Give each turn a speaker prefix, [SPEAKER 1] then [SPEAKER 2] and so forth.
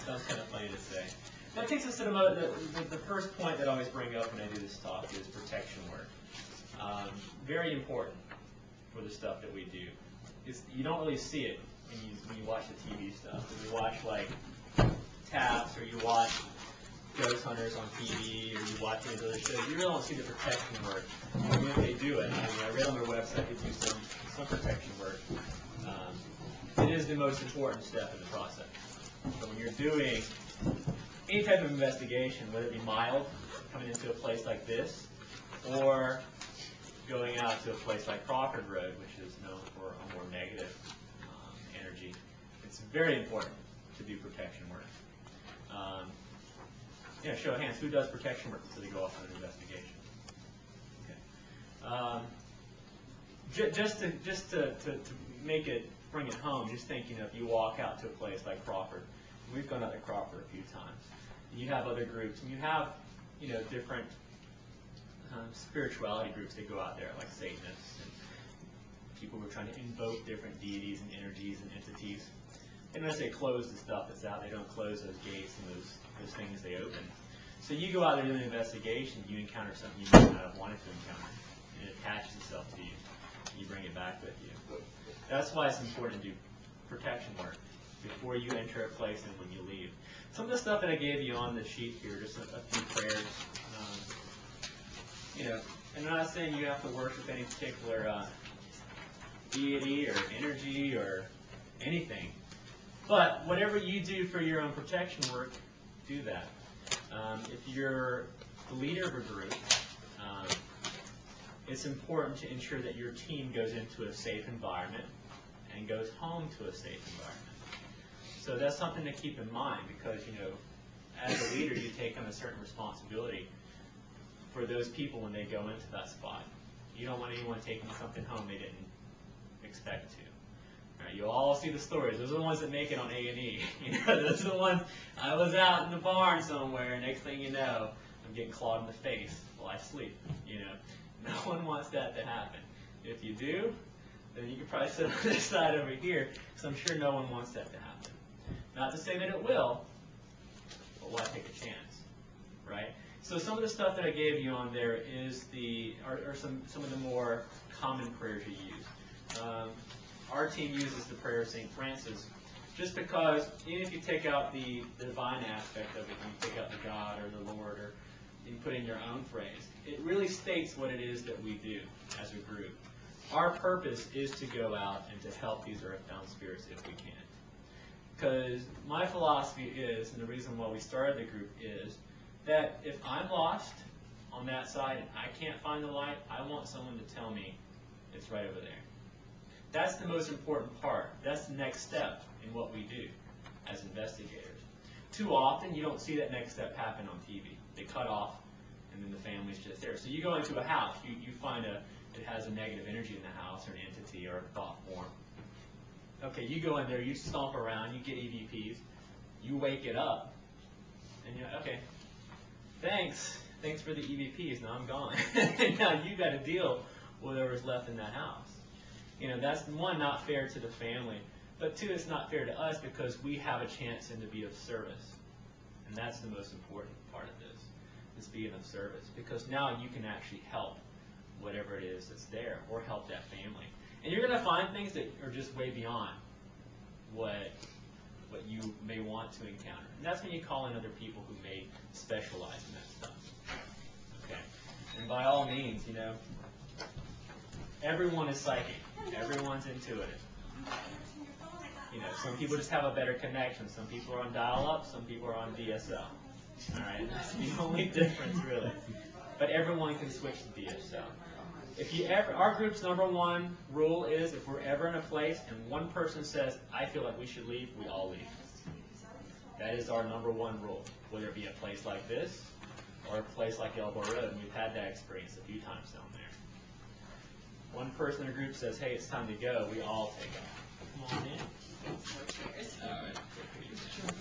[SPEAKER 1] Sounds kind of funny to say. That takes us to the first point that I always bring up when I do this talk is protection work. Very important for the stuff that we do. You don't really see it when you watch the TV stuff. When you watch like Taps or you watch Ghost Hunters on TV or you watch any of those shows, you really don't see the protection work. Even if they do it, I read on their website they do some protection work. It is the most important step in the process. So when you're doing any type of investigation, whether it be mild, coming into a place like this, or going out to a place like Crawford Road, which is known for a more negative energy, it's very important to do protection work. Show of hands, who does protection work before they go off on an investigation? Okay. Just to make it, bring it home, just think, if you walk out to a place like Crawford, we've gone out to Crawford a few times, you have other groups, and you have, different spirituality groups that go out there, like Satanists, and people who are trying to invoke different deities and energies and entities. They don't necessarily close the stuff that's out. They don't close those gates and those things they open. So you go out there doing an investigation, you encounter something you might not have wanted to encounter, and it attaches itself to you. You bring it back with you. That's why it's important to do protection work before you enter a place and when you leave. Some of the stuff that I gave you on the sheet here, just a few prayers. And I'm not saying you have to worship any particular deity or energy or anything. But whatever you do for your own protection work, do that. If you're the leader of a group, it's important to ensure that your team goes into a safe environment and goes home to a safe environment. So that's something to keep in mind because, as a leader, you take on a certain responsibility for those people when they go into that spot. You don't want anyone taking something home they didn't expect to. Right, you all see the stories. Those are the ones that make it on A&E. Those are the ones, I was out in the barn somewhere, and next thing you know, I'm getting clawed in the face while I sleep. No one wants that to happen. If you do, then you can probably sit on this side over here, because I'm sure no one wants that to happen. Not to say that it will, but why take a chance, right? So some of the stuff that I gave you on there is are some of the more common prayers you use. Our team uses the prayer of St. Francis just because even if you take out the divine aspect of it, and you take out the God or the Lord, or you put in your own phrase, it really states what it is that we do as a group. Our purpose is to go out and to help these earthbound spirits if we can. Because my philosophy is, and the reason why we started the group is, that if I'm lost on that side and I can't find the light, I want someone to tell me it's right over there. That's the most important part. That's the next step in what we do as investigators. Too often, you don't see that next step happen on TV. They cut off, and then the family's just there. So you go into a house, you find it has a negative energy in the house, or an entity, or a thought form. Okay, you go in there, you stomp around, you get EVPs, you wake it up, and you're okay, thanks for the EVPs, now I'm gone. Now you got to deal with whatever's left in that house. That's one, not fair to the family, but two, it's not fair to us because we have a chance to be of service. And that's the most important part of this, is being of service, because now you can actually help whatever it is that's there, or help that family. And you're going to find things that are just way beyond what you may want to encounter. And that's when you call in other people who may specialize in that stuff. Okay. And by all means, everyone is psychic. Everyone's intuitive. Some people just have a better connection. Some people are on dial-up. Some people are on DSL. All right, that's the only difference, really. But everyone can switch to DSL. Our group's #1 rule is if we're ever in a place and one person says, I feel like we should leave, we all leave. That is our #1 rule, whether it be a place like this or a place like Elbow Road, and we've had that experience a few times down there. One person in a group says, hey, it's time to go, we all take off. Come on in. All right.